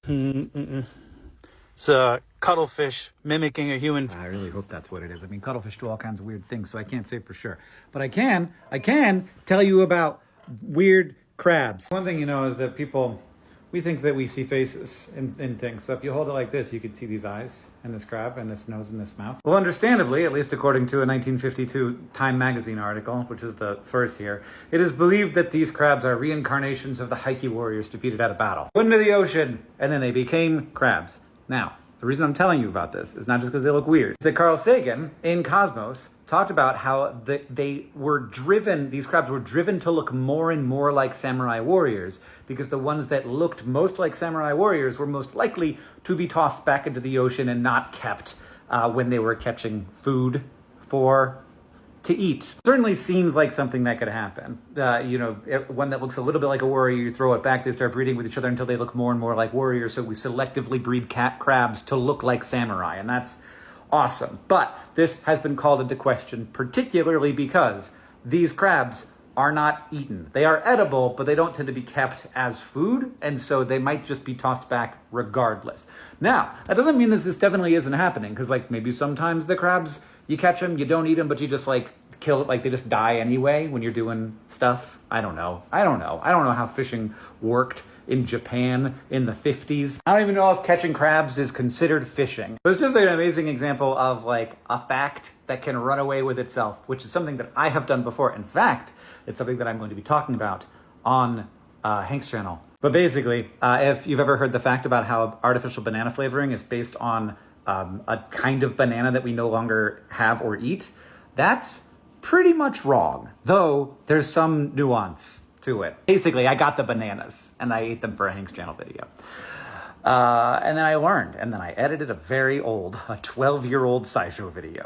It's a cuttlefish mimicking a human. I really hope that's what it is. I mean, cuttlefish do all kinds of weird things, so I can't say for sure. But I can tell you about weird crabs. One thing you know is that we think that we see faces in things. So if you hold it like this, you can see these eyes and this crab and this nose and this mouth. Well, understandably, at least according to a 1952 Time magazine article, which is the source here, it is believed that these crabs are reincarnations of the Heike warriors defeated at a battle. Went into the ocean, and then they became crabs. Now, the reason I'm telling you about this is not just because they look weird. That Carl Sagan in Cosmos talked about how these crabs were driven to look more and more like samurai warriors because the ones that looked most like samurai warriors were most likely to be tossed back into the ocean and not kept when they were catching food to eat. Certainly seems like something that could happen. One that looks a little bit like a warrior, you throw it back, they start breeding with each other until they look more and more like warriors, so we selectively breed crabs to look like samurai, and that's awesome. But this has been called into question, particularly because these crabs are not eaten. They are edible, but they don't tend to be kept as food, and so they might just be tossed back regardless. Now, that doesn't mean that this definitely isn't happening, because maybe sometimes the crabs, you catch them, you don't eat them, but you just kill it, they just die anyway when you're doing stuff. I don't know how fishing worked in Japan in the 50s. I don't even know if catching crabs is considered fishing. But it's just an amazing example of a fact that can run away with itself, which is something that I have done before. In fact, it's something that I'm going to be talking about on Hank's channel. But basically, if you've ever heard the fact about how artificial banana flavoring is based on a kind of banana that we no longer have or eat, that's pretty much wrong, though there's some nuance to it. Basically, I got the bananas and I ate them for a Hank's channel video. And then I learned, and then I edited a 12-year-old SciShow video.